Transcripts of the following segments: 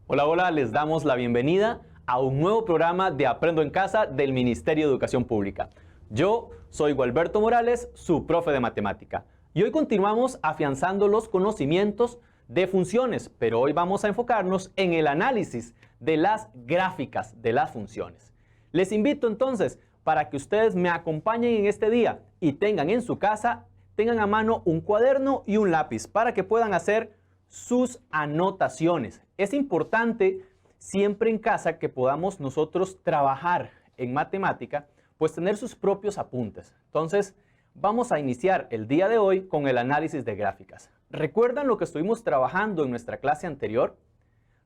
Hola, hola, les damos la bienvenida a un nuevo programa de Aprendo en Casa del Ministerio de Educación Pública. Yo soy Gualberto Morales, su profe de matemática. Y hoy continuamos afianzando los conocimientos de funciones, pero hoy vamos a enfocarnos en el análisis de las gráficas de las funciones. Les invito entonces para que ustedes me acompañen en este día y tengan en su casa, tengan a mano un cuaderno y un lápiz para que puedan hacer sus anotaciones. Es importante siempre en casa que podamos nosotros trabajar en matemática, pues tener sus propios apuntes. Entonces, vamos a iniciar el día de hoy con el análisis de gráficas. ¿Recuerdan lo que estuvimos trabajando en nuestra clase anterior?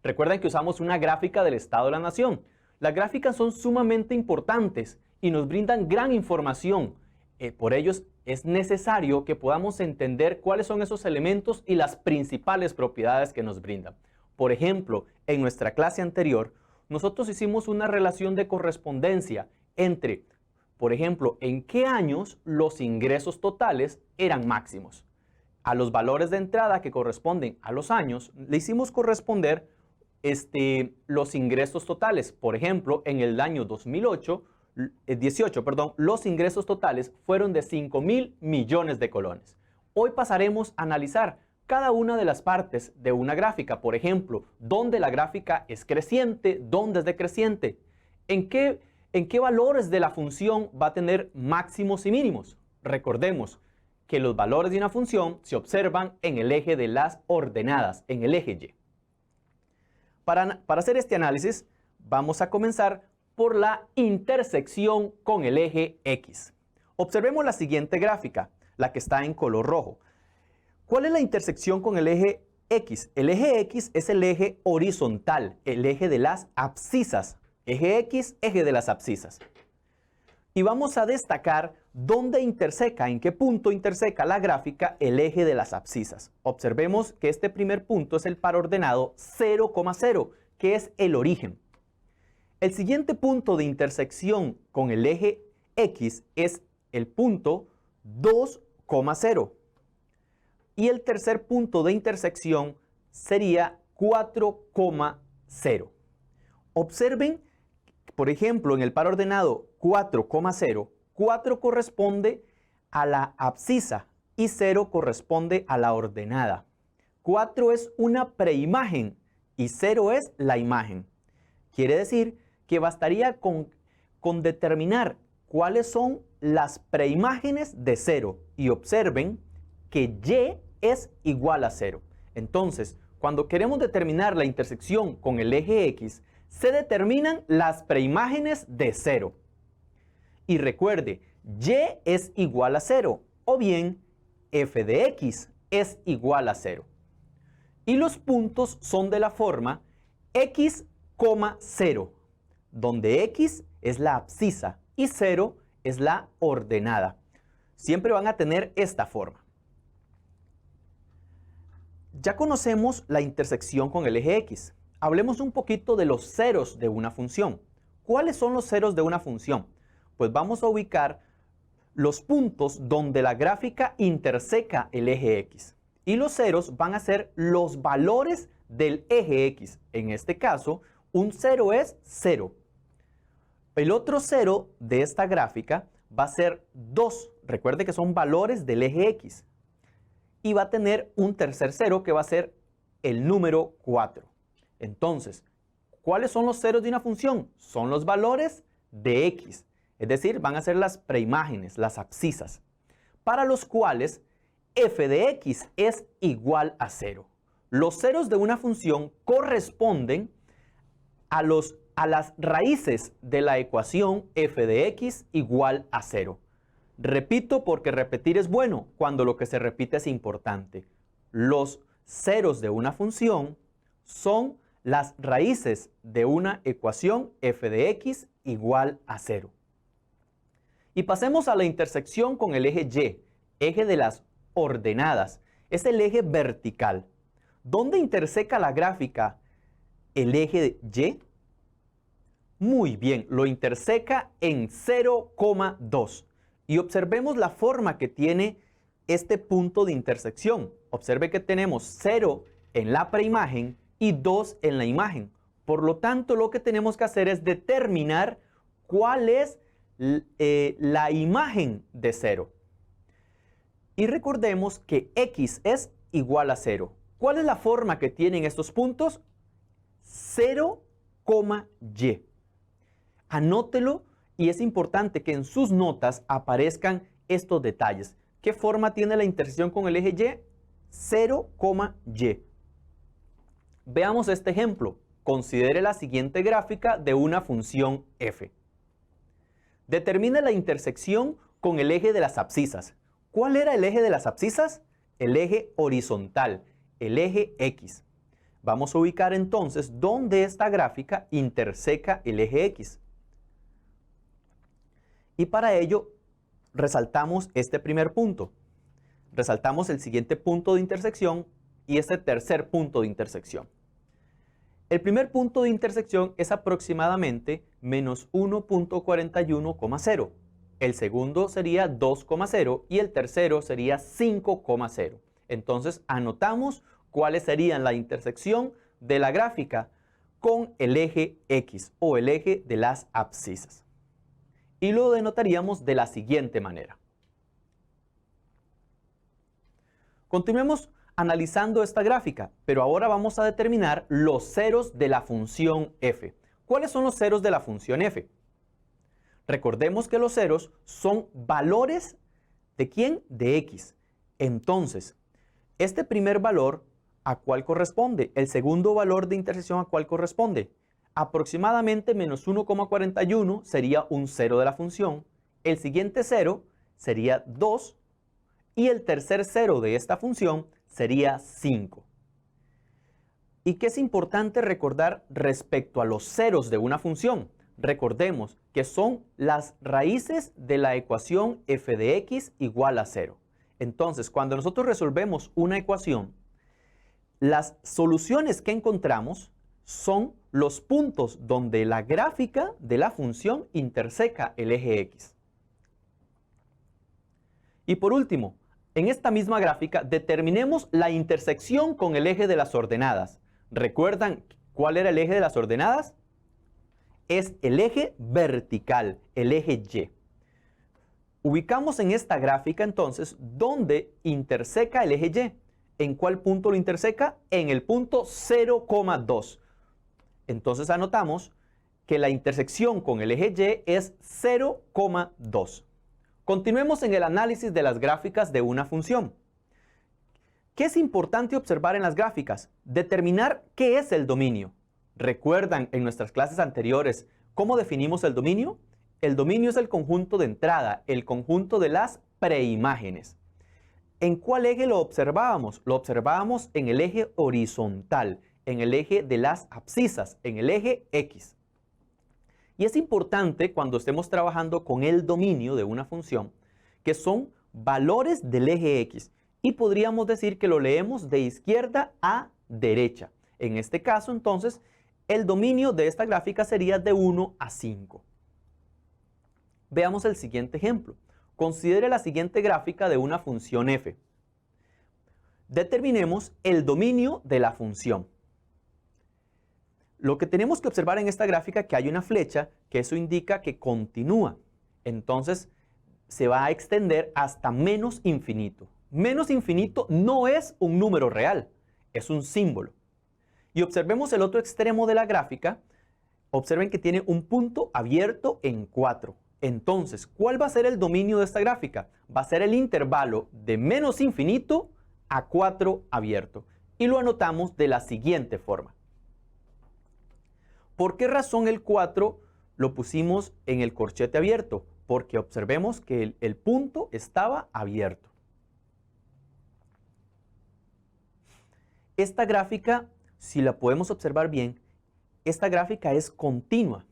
Recuerden que usamos una gráfica del estado de la nación. Las gráficas son sumamente importantes y nos brindan gran información. Por ello es necesario que podamos entender cuáles son esos elementos y las principales propiedades que nos brindan. Por ejemplo, en nuestra clase anterior, nosotros hicimos una relación de correspondencia entre, por ejemplo, en qué años los ingresos totales eran máximos. A los valores de entrada que corresponden a los años, le hicimos corresponder los ingresos totales. Por ejemplo, en el año 2018, los ingresos totales fueron de 5.000 millones de colones. Hoy pasaremos a analizar cada una de las partes de una gráfica. Por ejemplo, dónde la gráfica es creciente, dónde es decreciente, en qué valores de la función va a tener máximos y mínimos. Recordemos que los valores de una función se observan en el eje de las ordenadas, en el eje Y. Para hacer este análisis, vamos a comenzar por la intersección con el eje X. Observemos la siguiente gráfica, la que está en color rojo. ¿Cuál es la intersección con el eje X? El eje X es el eje horizontal, el eje de las abscisas. Eje X, eje de las abscisas. Y vamos a destacar dónde interseca, en qué punto interseca la gráfica el eje de las abscisas. Observemos que este primer punto es el par ordenado 0,0, que es el origen. El siguiente punto de intersección con el eje X es el punto 2,0. Y el tercer punto de intersección sería 4,0. Observen, por ejemplo, en el par ordenado 4,0, 4 corresponde a la abscisa y 0 corresponde a la ordenada. 4 es una preimagen y 0 es la imagen. Quiere decir que bastaría con determinar cuáles son las preimágenes de 0 y observen que Y es igual a 0. Entonces, cuando queremos determinar la intersección con el eje X, se determinan las preimágenes de 0. Y recuerde, Y es igual a 0, o bien f de x es igual a 0. Y los puntos son de la forma x, 0, donde x es la abscisa y 0 es la ordenada. Siempre van a tener esta forma. Ya conocemos la intersección con el eje X. Hablemos un poquito de los ceros de una función. ¿Cuáles son los ceros de una función? Pues vamos a ubicar los puntos donde la gráfica interseca el eje X. Y los ceros van a ser los valores del eje X. En este caso, un cero es 0. El otro cero de esta gráfica va a ser 2. Recuerde que son valores del eje X. Y va a tener un tercer cero que va a ser el número 4. Entonces, ¿cuáles son los ceros de una función? Son los valores de x, es decir, van a ser las preimágenes, las abscisas, para los cuales f de x es igual a 0. Los ceros de una función corresponden a las raíces de la ecuación f de x igual a 0. Repito porque repetir es bueno cuando lo que se repite es importante. Los ceros de una función son las raíces de una ecuación f de x igual a 0. Y pasemos a la intersección con el eje Y, eje de las ordenadas. Es el eje vertical. ¿Dónde interseca la gráfica el eje Y? Muy bien, lo interseca en 0,2. Y observemos la forma que tiene este punto de intersección. Observe que tenemos 0 en la preimagen y 2 en la imagen. Por lo tanto, lo que tenemos que hacer es determinar cuál es la imagen de 0. Y recordemos que x es igual a 0. ¿Cuál es la forma que tienen estos puntos? 0, y. Anótelo y es importante que en sus notas aparezcan estos detalles. ¿Qué forma tiene la intersección con el eje Y? 0, y. Veamos este ejemplo. Considere la siguiente gráfica de una función f. Determine la intersección con el eje de las abscisas. ¿Cuál era el eje de las abscisas? El eje horizontal, el eje X. Vamos a ubicar entonces dónde esta gráfica interseca el eje X. Y para ello resaltamos este primer punto. Resaltamos el siguiente punto de intersección y este tercer punto de intersección. El primer punto de intersección es aproximadamente menos 1.41,0. El segundo sería 2,0 y el tercero sería 5,0. Entonces anotamos cuáles serían la intersección de la gráfica con el eje X o el eje de las abscisas. Y lo denotaríamos de la siguiente manera. Continuemos analizando esta gráfica, pero ahora vamos a determinar los ceros de la función f. ¿Cuáles son los ceros de la función f? Recordemos que los ceros son valores ¿de quién? De x. Entonces, este primer valor, ¿a cuál corresponde? El segundo valor de intersección, ¿a cuál corresponde? Aproximadamente menos 1,41 sería un cero de la función. El siguiente cero sería 2 y el tercer cero de esta función sería 5. ¿Y qué es importante recordar respecto a los ceros de una función? Recordemos que son las raíces de la ecuación f de x igual a 0. Entonces, cuando nosotros resolvemos una ecuación, las soluciones que encontramos son los puntos donde la gráfica de la función interseca el eje x. Y por último, en esta misma gráfica determinemos la intersección con el eje de las ordenadas. ¿Recuerdan cuál era el eje de las ordenadas? Es el eje vertical, el eje Y. Ubicamos en esta gráfica entonces dónde interseca el eje Y. ¿En cuál punto lo interseca? En el punto 0,2. Entonces anotamos que la intersección con el eje Y es 0,2. Continuemos en el análisis de las gráficas de una función. ¿Qué es importante observar en las gráficas? Determinar qué es el dominio. ¿Recuerdan en nuestras clases anteriores cómo definimos el dominio? El dominio es el conjunto de entrada, el conjunto de las preimágenes. ¿En cuál eje lo observábamos? Lo observábamos en el eje horizontal, en el eje de las abscisas, en el eje X. Y es importante cuando estemos trabajando con el dominio de una función, que son valores del eje X. Y podríamos decir que lo leemos de izquierda a derecha. En este caso, entonces, el dominio de esta gráfica sería de 1 a 5. Veamos el siguiente ejemplo. Considere la siguiente gráfica de una función f. Determinemos el dominio de la función. Lo que tenemos que observar en esta gráfica es que hay una flecha, que eso indica que continúa. Entonces, se va a extender hasta menos infinito. Menos infinito no es un número real, es un símbolo. Y observemos el otro extremo de la gráfica. Observen que tiene un punto abierto en 4. Entonces, ¿cuál va a ser el dominio de esta gráfica? Va a ser el intervalo de menos infinito a 4 abierto. Y lo anotamos de la siguiente forma. ¿Por qué razón el 4 lo pusimos en el corchete abierto? Porque observemos que el punto estaba abierto. Esta gráfica, si la podemos observar bien, esta gráfica es continua.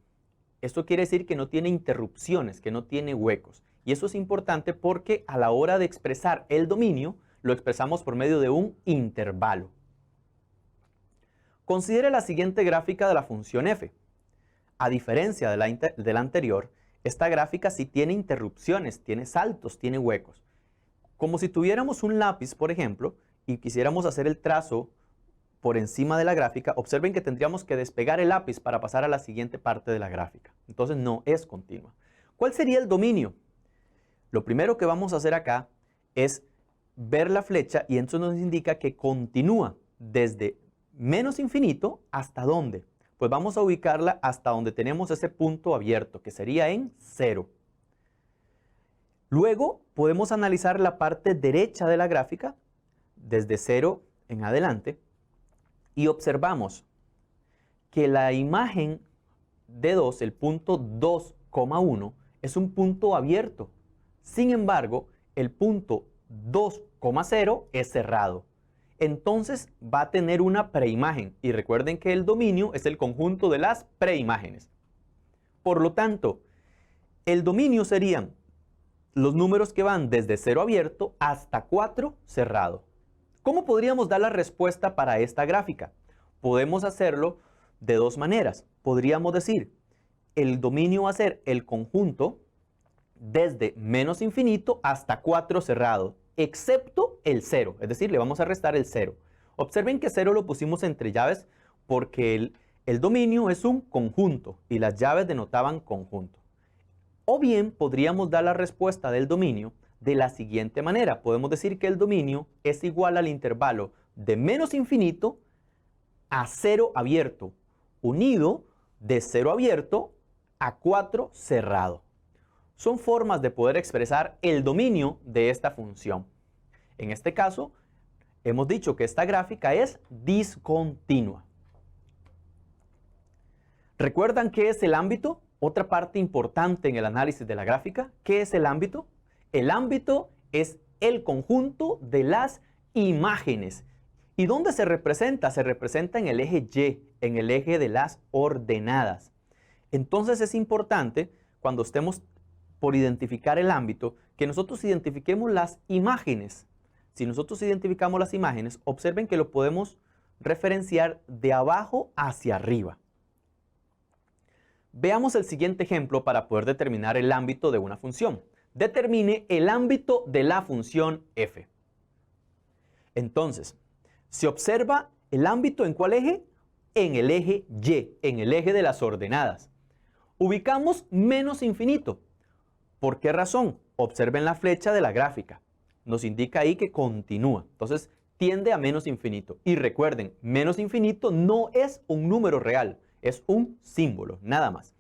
Esto quiere decir que no tiene interrupciones, que no tiene huecos. Y eso es importante porque a la hora de expresar el dominio, lo expresamos por medio de un intervalo. Considere la siguiente gráfica de la función f. A diferencia de la anterior, esta gráfica sí tiene interrupciones, tiene saltos, tiene huecos. Como si tuviéramos un lápiz, por ejemplo, y quisiéramos hacer el trazo por encima de la gráfica, observen que tendríamos que despegar el lápiz para pasar a la siguiente parte de la gráfica. Entonces no es continua. ¿Cuál sería el dominio? Lo primero que vamos a hacer acá es ver la flecha y eso nos indica que continúa desde menos infinito hasta ¿dónde? Pues vamos a ubicarla hasta donde tenemos ese punto abierto, que sería en 0. Luego podemos analizar la parte derecha de la gráfica, desde 0 en adelante, y observamos que la imagen de 2, el punto 2,1, es un punto abierto. Sin embargo, el punto 2,0 es cerrado. Entonces va a tener una preimagen. Y recuerden que el dominio es el conjunto de las preimágenes. Por lo tanto, el dominio serían los números que van desde 0 abierto hasta 4 cerrado. ¿Cómo podríamos dar la respuesta para esta gráfica? Podemos hacerlo de dos maneras. Podríamos decir, el dominio va a ser el conjunto desde menos infinito hasta 4 cerrado, excepto el 0, es decir, le vamos a restar el 0. Observen que 0 lo pusimos entre llaves porque el dominio es un conjunto y las llaves denotaban conjunto. O bien podríamos dar la respuesta del dominio de la siguiente manera. Podemos decir que el dominio es igual al intervalo de menos infinito a 0 abierto, unido de 0 abierto a 4 cerrado. Son formas de poder expresar el dominio de esta función. En este caso, hemos dicho que esta gráfica es discontinua. ¿Recuerdan qué es el ámbito? Otra parte importante en el análisis de la gráfica. ¿Qué es el ámbito? El ámbito es el conjunto de las imágenes. ¿Y dónde se representa? Se representa en el eje Y, en el eje de las ordenadas. Entonces es importante, cuando estemos por identificar el ámbito, que nosotros identifiquemos las imágenes. Si nosotros identificamos las imágenes, observen que lo podemos referenciar de abajo hacia arriba. Veamos el siguiente ejemplo para poder determinar el ámbito de una función. Determine el ámbito de la función f. Entonces, se observa el ámbito ¿en cuál eje? En el eje Y, en el eje de las ordenadas. Ubicamos menos infinito. ¿Por qué razón? Observen la flecha de la gráfica. Nos indica ahí que continúa. Entonces, tiende a menos infinito. Y recuerden, menos infinito no es un número real, es un símbolo, nada más.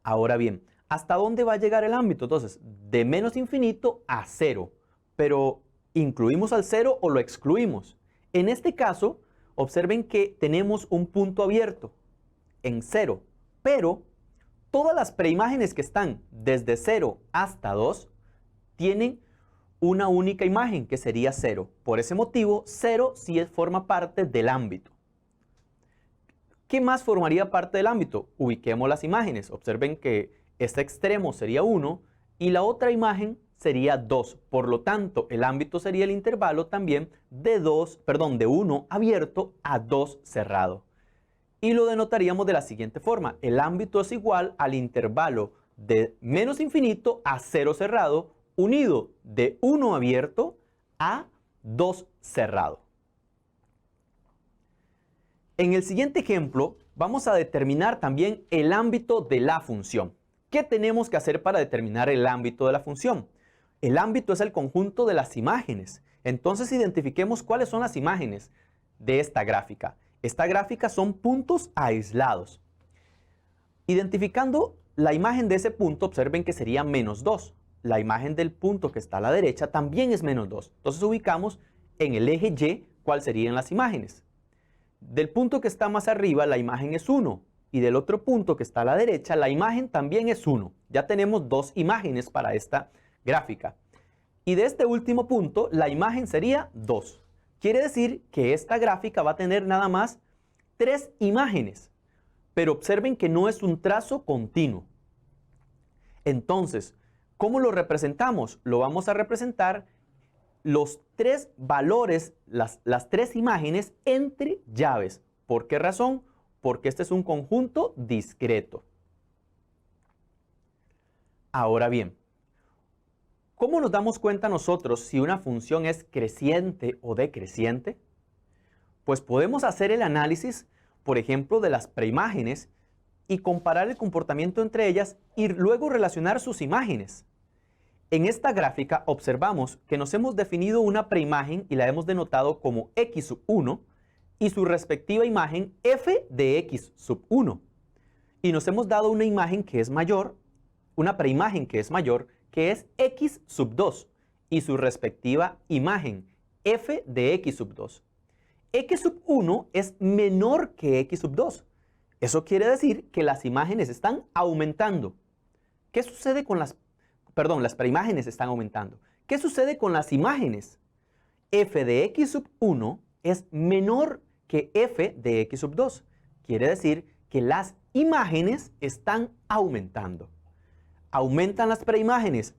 Ahora bien, ¿hasta dónde va a llegar el ámbito? Entonces, de menos infinito a 0. Pero, ¿incluimos al 0 o lo excluimos? En este caso, observen que tenemos un punto abierto en 0, pero todas las preimágenes que están desde 0 hasta 2 tienen una única imagen que sería 0. Por ese motivo, 0 sí forma parte del ámbito. ¿Qué más formaría parte del ámbito? Ubiquemos las imágenes. Observen que este extremo sería 1 y la otra imagen sería 2. Por lo tanto, el ámbito sería el intervalo también de 1 abierto a 2 cerrado. Y lo denotaríamos de la siguiente forma. El ámbito es igual al intervalo de menos infinito a 0 cerrado, unido de 1 abierto a 2 cerrado. En el siguiente ejemplo, vamos a determinar también el ámbito de la función. ¿Qué tenemos que hacer para determinar el ámbito de la función? El ámbito es el conjunto de las imágenes. Entonces identifiquemos cuáles son las imágenes de esta gráfica. Esta gráfica son puntos aislados. Identificando la imagen de ese punto, observen que sería menos 2. La imagen del punto que está a la derecha también es menos 2. Entonces ubicamos en el eje Y cuáles serían las imágenes. Del punto que está más arriba, la imagen es 1. Y del otro punto que está a la derecha, la imagen también es 1. Ya tenemos dos imágenes para esta gráfica. Y de este último punto, la imagen sería 2. Quiere decir que esta gráfica va a tener nada más 3 imágenes. Pero observen que no es un trazo continuo. Entonces, ¿Cómo lo representamos? Lo vamos a representar los tres valores, las tres imágenes entre llaves. ¿Por qué razón? Porque este es un conjunto discreto. Ahora bien, ¿cómo nos damos cuenta nosotros si una función es creciente o decreciente? Pues podemos hacer el análisis, por ejemplo, de las preimágenes y comparar el comportamiento entre ellas y luego relacionar sus imágenes. En esta gráfica observamos que nos hemos definido una preimagen y la hemos denotado como x sub 1 y su respectiva imagen f de x sub 1. Y nos hemos dado una imagen que es mayor, una preimagen que es mayor, que es x sub 2 y su respectiva imagen f de x sub 2. X sub 1 es menor que x sub 2. Eso quiere decir que las imágenes están aumentando. ¿Qué sucede con las preimágenes están aumentando? ¿Qué sucede con las imágenes? F de x sub 1 es menor que f de x sub 2. Quiere decir que las imágenes están aumentando. Aumentan las preimágenes,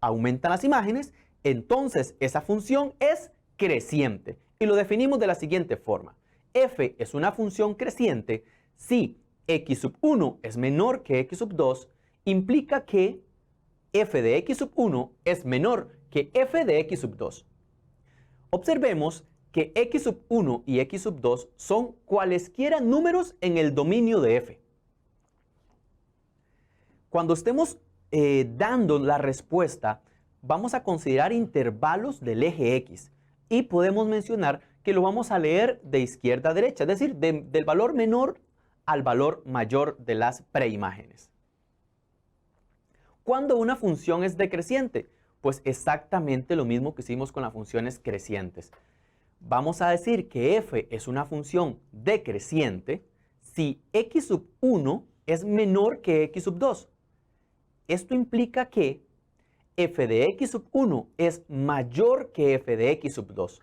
aumentan las imágenes, entonces esa función es creciente. Y lo definimos de la siguiente forma. F es una función creciente si x sub 1 es menor que x sub 2, implica que f de x sub 1 es menor que f de x sub 2. Observemos que x sub 1 y x sub 2 son cualesquiera números en el dominio de f. Cuando estemos dando la respuesta, vamos a considerar intervalos del eje x y podemos mencionar que lo vamos a leer de izquierda a derecha, es decir, del valor menor al valor mayor de las preimágenes. ¿Cuándo una función es decreciente? Pues exactamente lo mismo que hicimos con las funciones crecientes. Vamos a decir que f es una función decreciente si x sub 1 es menor que x sub 2. Esto implica que f de x sub 1 es mayor que f de x sub 2.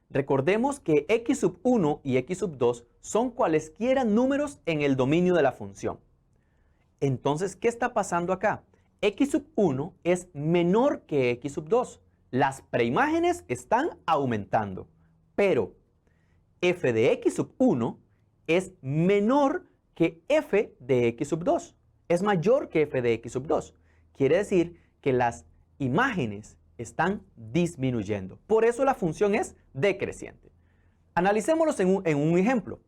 Recordemos que x sub 1 y x sub 2 son cualesquiera números en el dominio de la función. Entonces, ¿qué está pasando acá? X sub 1 es menor que x sub 2. Las preimágenes están aumentando, pero f de x sub 1 es menor que f de x sub 2. Es mayor que f de x sub 2. Quiere decir que las imágenes están disminuyendo. Por eso la función es decreciente. Analicémoslo en un ejemplo.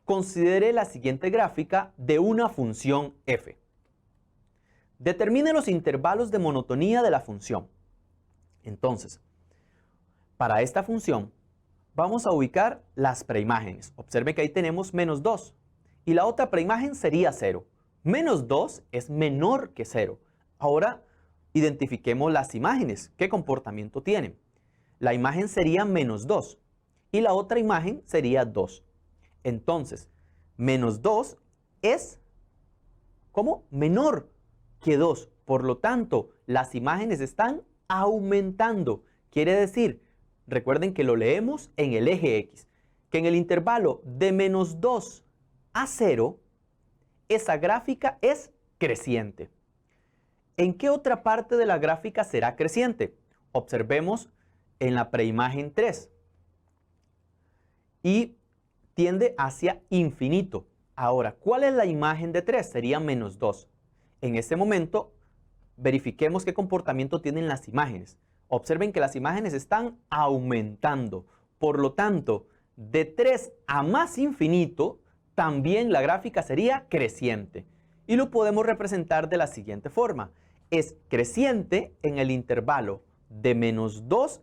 Considere la siguiente gráfica de una función f. Determine los intervalos de monotonía de la función. Entonces, para esta función, vamos a ubicar las preimágenes. Observe que ahí tenemos menos 2 y la otra preimagen sería 0. Menos 2 es menor que 0. Ahora, identifiquemos las imágenes. ¿Qué comportamiento tienen? La imagen sería menos 2 y la otra imagen sería 2. Entonces, menos 2 es como menor que 2. Por lo tanto, las imágenes están aumentando. Quiere decir, recuerden que lo leemos en el eje X, que en el intervalo de menos 2 a 0, esa gráfica es creciente. ¿En qué otra parte de la gráfica será creciente? Observemos en la preimagen 3. Y tiende hacia infinito. Ahora, ¿cuál es la imagen de 3? Sería menos 2. En este momento, verifiquemos qué comportamiento tienen las imágenes. Observen que las imágenes están aumentando. Por lo tanto, de 3 a más infinito, también la gráfica sería creciente. Y lo podemos representar de la siguiente forma. Es creciente en el intervalo de menos 2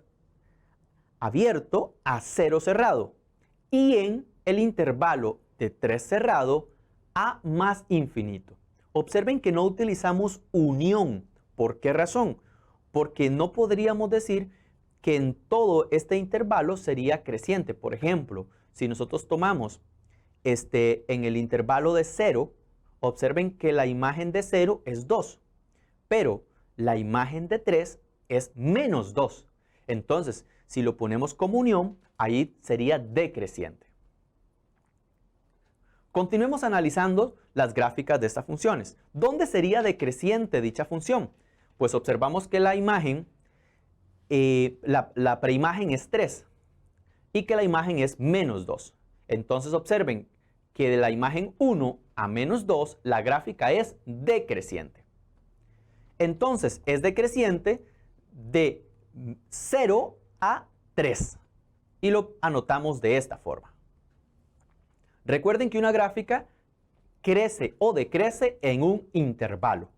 abierto a 0 cerrado. Y en el intervalo de 3 cerrado a más infinito. Observen que no utilizamos unión. ¿Por qué razón? Porque no podríamos decir que en todo este intervalo sería creciente. Por ejemplo, si nosotros tomamos en el intervalo de 0, observen que la imagen de 0 es 2, pero la imagen de 3 es menos 2. Entonces, si lo ponemos como unión, ahí sería decreciente. Continuemos analizando las gráficas de estas funciones. ¿Dónde sería decreciente dicha función? Pues observamos que la imagen, la preimagen es 3 y que la imagen es menos 2. Entonces observen que de la imagen 1 a menos 2 la gráfica es decreciente. Entonces es decreciente de 0 a 3 y lo anotamos de esta forma. Recuerden que una gráfica crece o decrece en un intervalo.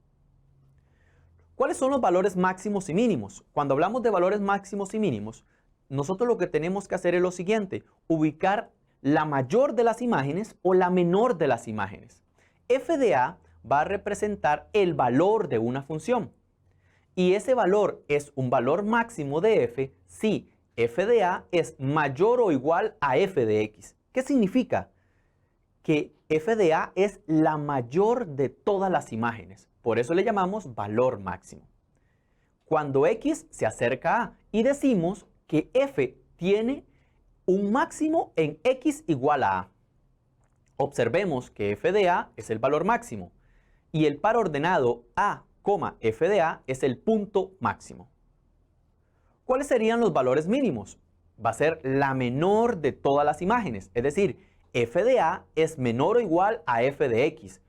¿Cuáles son los valores máximos y mínimos? Cuando hablamos de valores máximos y mínimos, nosotros lo que tenemos que hacer es lo siguiente: ubicar la mayor de las imágenes o la menor de las imágenes. F de A va a representar el valor de una función. Y ese valor es un valor máximo de f si f de A es mayor o igual a f de x. ¿Qué significa? Que f de A es la mayor de todas las imágenes. Por eso le llamamos valor máximo. Cuando x se acerca a A y decimos que f tiene un máximo en x igual a A. Observemos que f de A es el valor máximo y el par ordenado A, f de A es el punto máximo. ¿Cuáles serían los valores mínimos? Va a ser la menor de todas las imágenes, es decir, f de A es menor o igual a f de x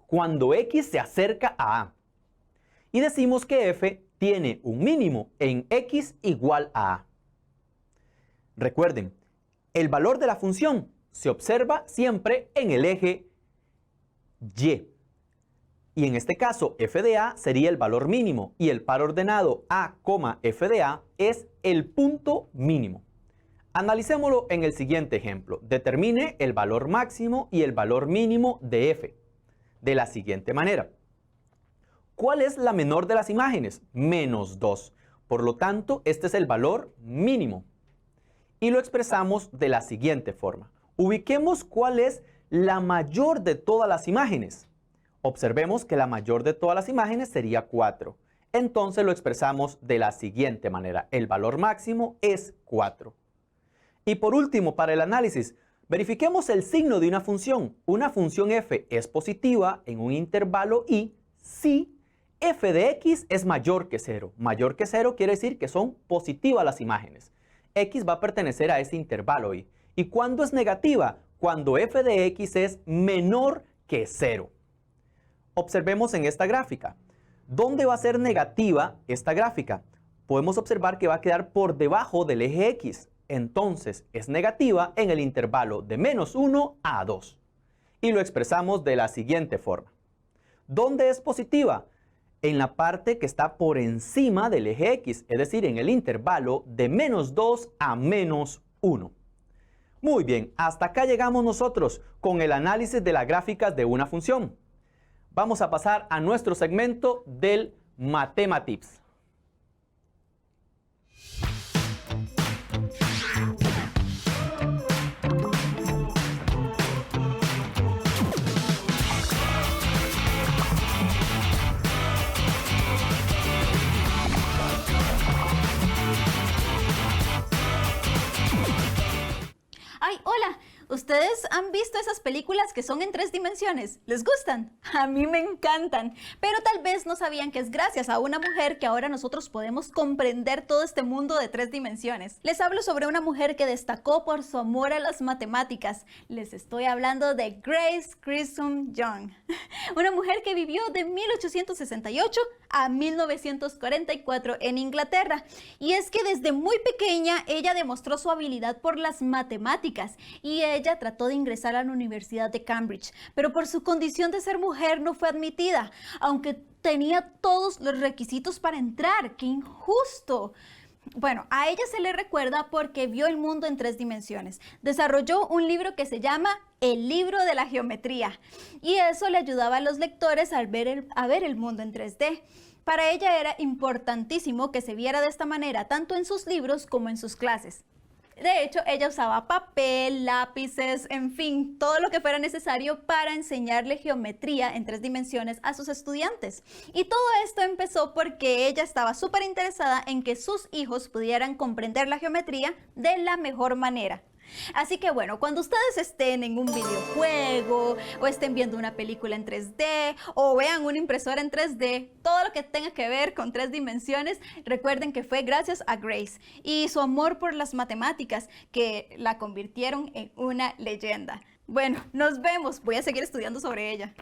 cuando x se acerca a A. Y decimos que f tiene un mínimo en x igual a A. Recuerden, el valor de la función se observa siempre en el eje y. Y en este caso, f de A sería el valor mínimo y el par ordenado A, f de A es el punto mínimo. Analicémoslo en el siguiente ejemplo. Determine el valor máximo y el valor mínimo de f de la siguiente manera. ¿Cuál es la menor de las imágenes? Menos 2. Por lo tanto, este es el valor mínimo. Y lo expresamos de la siguiente forma. Ubiquemos cuál es la mayor de todas las imágenes. Observemos que la mayor de todas las imágenes sería 4. Entonces lo expresamos de la siguiente manera. El valor máximo es 4. Y por último, para el análisis, verifiquemos el signo de una función. Una función f es positiva en un intervalo y si f de x es mayor que 0. Mayor que 0 quiere decir que son positivas las imágenes. X va a pertenecer a ese intervalo y. ¿Y cuándo es negativa? Cuando f de x es menor que 0. Observemos en esta gráfica. ¿Dónde va a ser negativa esta gráfica? Podemos observar que va a quedar por debajo del eje X. Entonces es negativa en el intervalo de menos 1 a 2. Y lo expresamos de la siguiente forma. ¿Dónde es positiva? En la parte que está por encima del eje X, es decir, en el intervalo de menos 2 a menos 1. Muy bien, hasta acá llegamos nosotros con el análisis de las gráficas de una función. Vamos a pasar a nuestro segmento del Matematips. ¡Ay, hola! ¿Ustedes han visto esas películas que son en 3 dimensiones? ¿Les gustan? A mí me encantan. Pero tal vez no sabían que es gracias a una mujer que ahora nosotros podemos comprender todo este mundo de 3 dimensiones. Les hablo sobre una mujer que destacó por su amor a las matemáticas. Les estoy hablando de Grace Chisholm Young. Una mujer que vivió de 1868 a 1944 en Inglaterra. Y es que desde muy pequeña ella demostró su habilidad por las matemáticas y ella trató de ingresar a la Universidad de Cambridge, pero por su condición de ser mujer no fue admitida, aunque tenía todos los requisitos para entrar. ¡Qué injusto! Bueno, a ella se le recuerda porque vio el mundo en 3 dimensiones. Desarrolló un libro que se llama El libro de la geometría y eso le ayudaba a los lectores a ver el mundo en 3D. Para ella era importantísimo que se viera de esta manera tanto en sus libros como en sus clases. De hecho, ella usaba papel, lápices, en fin, todo lo que fuera necesario para enseñarle geometría en 3 dimensiones a sus estudiantes. Y todo esto empezó porque ella estaba súper interesada en que sus hijos pudieran comprender la geometría de la mejor manera. Así que bueno, cuando ustedes estén en un videojuego o estén viendo una película en 3D o vean una impresora en 3D, todo lo que tenga que ver con 3 dimensiones, recuerden que fue gracias a Grace y su amor por las matemáticas que la convirtieron en una leyenda. Bueno, nos vemos. Voy a seguir estudiando sobre ella.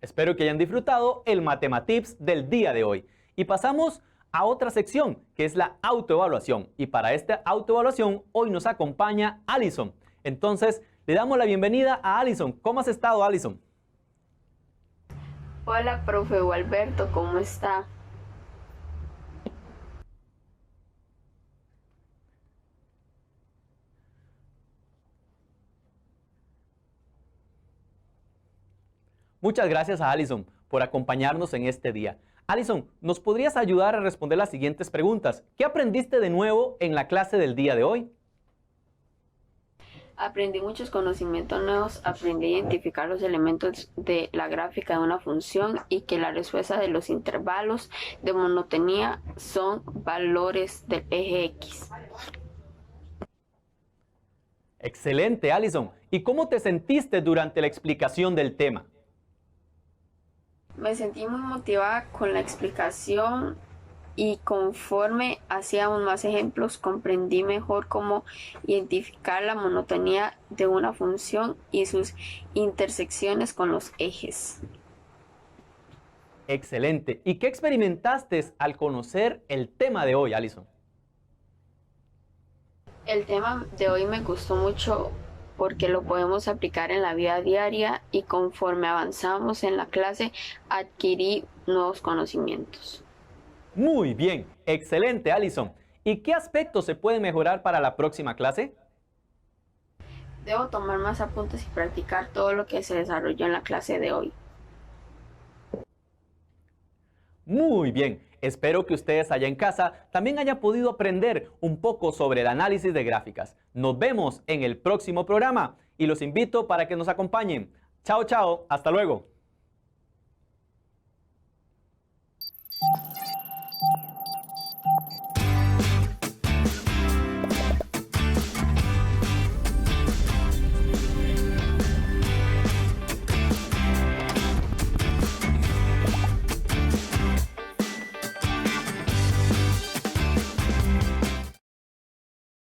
Espero que hayan disfrutado el Matematips del día de hoy. Y pasamos a otra sección, que es la autoevaluación. Y para esta autoevaluación, hoy nos acompaña Alison. Entonces, le damos la bienvenida a Alison. ¿Cómo has estado, Alison? Hola, profe Gualberto, ¿cómo está? Muchas gracias a Alison por acompañarnos en este día. Alison, ¿nos podrías ayudar a responder las siguientes preguntas? ¿Qué aprendiste de nuevo en la clase del día de hoy? Aprendí muchos conocimientos nuevos, aprendí a identificar los elementos de la gráfica de una función y que la respuesta de los intervalos de monotonía son valores del eje X. Excelente, Alison. ¿Y cómo te sentiste durante la explicación del tema? Me sentí muy motivada con la explicación y conforme hacíamos más ejemplos comprendí mejor cómo identificar la monotonía de una función y sus intersecciones con los ejes. Excelente. ¿Y qué experimentaste al conocer el tema de hoy, Alison? El tema de hoy me gustó mucho porque lo podemos aplicar en la vida diaria y conforme avanzamos en la clase adquirí nuevos conocimientos. Muy bien, excelente, Alison. ¿Y qué aspectos se pueden mejorar para la próxima clase? Debo tomar más apuntes y practicar todo lo que se desarrolló en la clase de hoy. Muy bien, espero que ustedes allá en casa también hayan podido aprender un poco sobre el análisis de gráficas. Nos vemos en el próximo programa y los invito para que nos acompañen. Chao, chao, hasta luego.